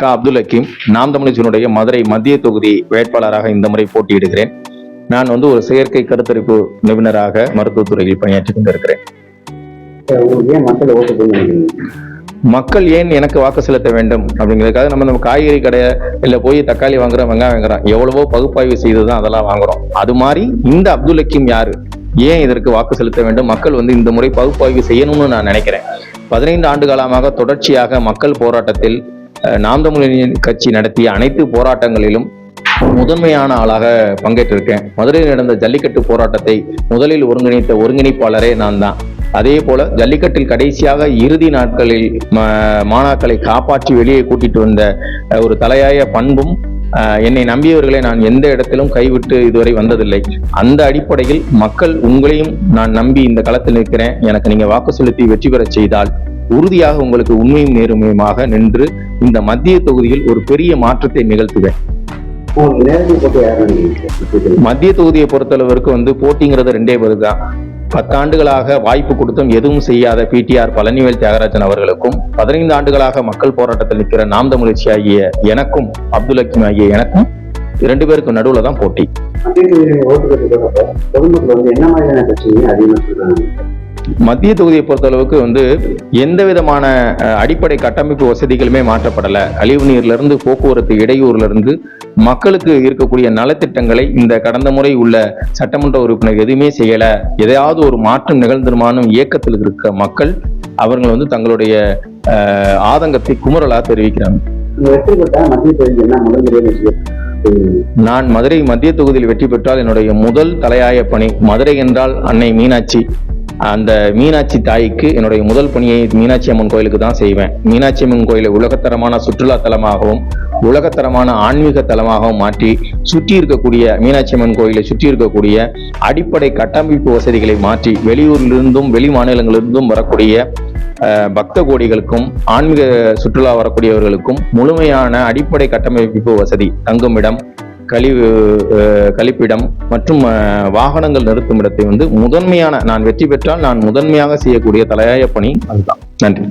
அப்துல் ஹக்கீம். நாம் தமிழச்சினுடைய மதுரை மத்திய தொகுதி வேட்பாளராக இந்த முறை போட்டியிடுகிறேன். நான் ஒரு செயற்கை கருத்தரிப்பு நிபுணராக மருத்துவத்துறையில் பணியாற்றி கொண்டிருக்கிறேன். மக்கள் ஏன் எனக்கு வாக்கு செலுத்த வேண்டும் அப்படிங்கிறதுக்காக நம்ம காய்கறி கடையை இல்லை போய் தக்காளி வாங்குறோம், வெங்காயம் வாங்குறோம், எவ்வளவோ பகுப்பாய்வு செய்துதான் அதெல்லாம் வாங்குறோம். அது மாதிரி இந்த அப்துல் ஹக்கீம் யாரு, ஏன் இதற்கு வாக்கு செலுத்த வேண்டும், மக்கள் இந்த முறை பகுப்பாய்வு செய்யணும்னு நான் நினைக்கிறேன். 15 ஆண்டு காலமாக தொடர்ச்சியாக மக்கள் போராட்டத்தில் நாம் தமிழர் கட்சி நடத்திய அனைத்து போராட்டங்களிலும் முதன்மையான ஆளாக பங்கேற்றிருக்கேன். மதுரையில் நடந்த ஜல்லிக்கட்டு போராட்டத்தை முதலில் ஒருங்கிணைத்த ஒருங்கிணைப்பாளரே நான் தான். அதே போல ஜல்லிக்கட்டில் கடைசியாக இறுதி நாட்களில் மாணாக்களை காப்பாற்றி வெளியே கூட்டிட்டு வந்த ஒரு தலையாய பண்பும் என்னை நம்பியவர்களை நான் எந்த இடத்திலும் கைவிட்டு இதுவரை வந்ததில்லை. அந்த அடிப்படையில் மக்கள் உங்களையும் நான் நம்பி இந்த களத்தில் நிற்கிறேன், எனக்கு நீங்க வாக்கு செலுத்தி வெற்றி பெற செய்தால் உறுதியாக உங்களுக்கு உண்மையும் நேர்மையுமாக நின்று இந்த மத்திய தொகுதியில் ஒரு பெரிய மாற்றத்தை நிகழ்த்துவேன். மத்திய தொகுதியை பொறுத்தளவிற்கு போட்டிங்கிறது 2 பேர் தான். 10 ஆண்டுகளாக வாய்ப்பு கொடுத்தும் எதுவும் செய்யாத பிடிஆர் பழனிவேல் தியாகராஜன் அவர்களுக்கும், 15 ஆண்டுகளாக மக்கள் போராட்டத்தில் நிற்கிற நாம் தமிழச்சி ஆகிய எனக்கும், அப்துல் ஹக்கீம் ஆகிய எனக்கும் 2 பேருக்கு நடுவுல தான் போட்டி. மத்திய தொகுதியை பொறுத்தளவுக்கு எந்த விதமான அடிப்படை கட்டமைப்பு வசதிகளுமே மாற்றப்படலை. கழிவு நீர்ல இருந்து, போக்குவரத்து இடையூறுல இருந்து, மக்களுக்கு இருக்கக்கூடிய நலத்திட்டங்களை இந்த கடந்த முறை உள்ள சட்டமன்ற உறுப்பினர் எதுவுமே செய்யல. எதையாவது ஒரு மாற்றம் நிகழ்ந்துருமான இயக்கத்தில் இருக்க மக்கள் அவர்கள் தங்களுடைய ஆதங்கத்தை குமுறலா தெரிவிக்கிறாங்க. நான் மதுரை மத்திய தொகுதியில் வெற்றி பெற்றால் என்னுடைய முதல் தலையாய பணி, மதுரை என்றால் அன்னை மீனாட்சி, அந்த மீனாட்சி தாய்க்கு என்னுடைய முதல் பணியை மீனாட்சி அம்மன் கோயிலுக்கு தான் செய்வேன். மீனாட்சி அம்மன் கோயிலை உலகத்தரமான சுற்றுலா தலமாகவும் உலகத்தரமான ஆன்மீக தலமாகவும் மாற்றி சுற்றி இருக்கக்கூடிய மீனாட்சி அம்மன் கோயிலை சுற்றி இருக்கக்கூடிய அடிப்படை கட்டமைப்பு வசதிகளை மாற்றி வெளியூரிலிருந்தும் வெளி மாநிலங்களிலிருந்தும் வரக்கூடிய பக்த கோடிகளுக்கும் ஆன்மீக சுற்றுலா வரக்கூடியவர்களுக்கும் முழுமையான அடிப்படை கட்டமைப்பு வசதி, தங்குமிடம், கழிப்பிடம் மற்றும் வாகனங்கள் நிறுத்தும் இடத்தை முதன்மையான, நான் வெற்றி பெற்றால் நான் முதன்மையாக செய்யக்கூடிய தலையாய பணி அதுதான். நன்றி.